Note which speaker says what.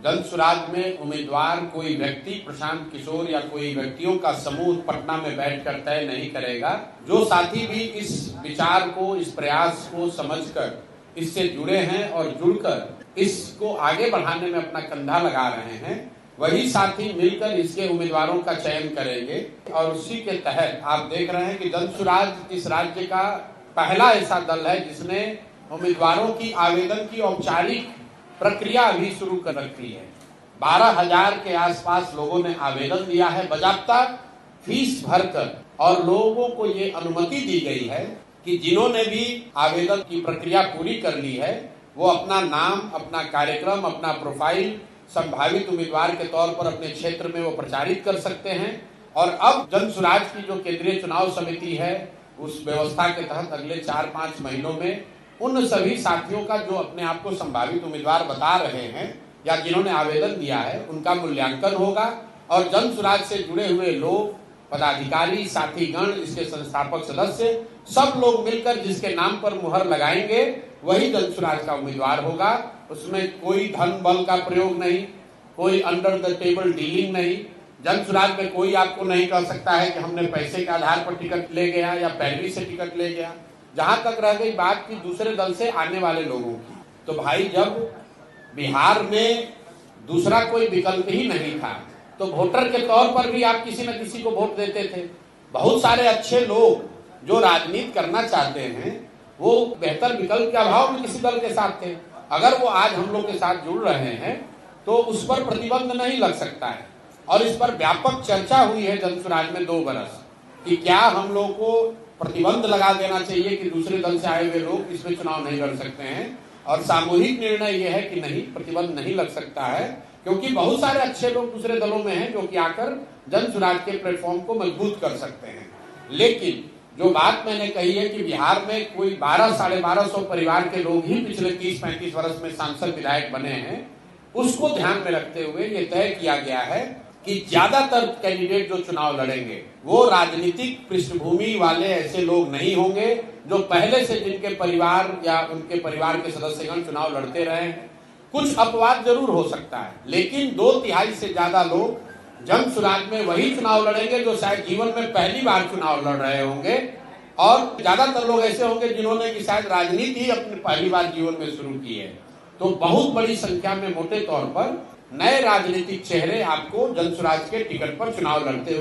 Speaker 1: जनसुराज में उम्मीदवार कोई व्यक्ति प्रशांत किशोर या कोई व्यक्तियों का समूह पटना में बैठकर तय नहीं करेगा। जो साथी भी इस विचार को, इस प्रयास को समझकर इससे जुड़े हैं और जुड़कर इसको आगे बढ़ाने में अपना कंधा लगा रहे हैं, वही साथी मिलकर इसके उम्मीदवारों का चयन करेंगे। और उसी के तहत आप देख रहे हैं कि जनसुराज इस राज्य का पहला ऐसा दल है जिसने उम्मीदवारों की आवेदन की औपचारिक प्रक्रिया अभी शुरू कर रखी है। 12,000 के आसपास लोगों ने आवेदन दिया है बाकायदा फीस भरकर, और लोगों को ये अनुमति दी गई है कि जिन्होंने भी आवेदन की प्रक्रिया पूरी कर ली है वो अपना नाम, अपना कार्यक्रम, अपना प्रोफाइल संभावित उम्मीदवार के तौर पर अपने क्षेत्र में वो प्रचारित कर सकते हैं। और अब जनसुराज की जो केंद्रीय चुनाव समिति है उस व्यवस्था के तहत अगले 4-5 महीनों में उन सभी साथियों का जो अपने आप को संभावित उम्मीदवार बता रहे हैं या जिन्होंने आवेदन दिया है उनका मूल्यांकन होगा। और जनसुराज से जुड़े हुए लोग, पदाधिकारी, साथीगण, इसके संस्थापक सदस्य, सब लोग मिलकर जिसके नाम पर मुहर लगाएंगे वही जनसुराज का उम्मीदवार होगा। उसमें कोई धन बल का प्रयोग नहीं, कोई अंडर द टेबल डीलिंग नहीं। जनसुराज में कोई आपको नहीं कह सकता है कि हमने पैसे के आधार पर टिकट ले गया या पैरवी से टिकट ले गया। जहां तक रह गई बात की दूसरे दल से आने वाले लोगों की, तो भाई जब बिहार में दूसरा कोई विकल्प ही नहीं था तो वोटर के तौर पर भी आप किसी न किसी को वोट देते थे। बहुत सारे अच्छे लोग जो राजनीति करना चाहते हैं वो बेहतर विकल्प के अभाव में किसी दल के साथ थे। अगर वो आज हम लोग के साथ जुड़ रहे हैं तो उस पर प्रतिबंध नहीं लग सकता है। और इस पर व्यापक चर्चा हुई है जनसुराज में 2 बरस कि क्या हम लोग को प्रतिबंध लगा देना चाहिए कि दूसरे दल से आए हुए लोग इसमें चुनाव नहीं लड़ सकते हैं। और सामूहिक निर्णय यह है कि नहीं, प्रतिबंध नहीं लग सकता है, क्योंकि बहुत सारे अच्छे लोग दूसरे दलों में हैं जो कि आकर जनसुराज के प्लेटफॉर्म को मजबूत कर सकते हैं। लेकिन जो बात मैंने कही है कि बिहार में कोई 1200-1250 परिवार के लोग ही पिछले 30-35 वर्ष में सांसद विधायक बने हैं, उसको ध्यान में रखते हुए ये तय किया गया है कि ज्यादातर कैंडिडेट जो चुनाव लड़ेंगे वो राजनीतिक पृष्ठभूमि वाले ऐसे लोग नहीं होंगे जो पहले से जिनके परिवार या उनके परिवार के सदस्यगण चुनाव लड़ते रहे हैं। कुछ अपवाद जरूर हो सकता है, लेकिन 2/3 से ज्यादा लोग जनसुराज में वही चुनाव लड़ेंगे जो शायद जीवन में पहली बार चुनाव लड़ रहे होंगे। और ज्यादातर लोग ऐसे होंगे जिन्होंने कि शायद राजनीति ही अपनी पहली बार जीवन में शुरू की है। तो बहुत बड़ी संख्या में मोटे तौर पर नए राजनीतिक चेहरे आपको जनसुराज के टिकट पर चुनाव लड़ते हुए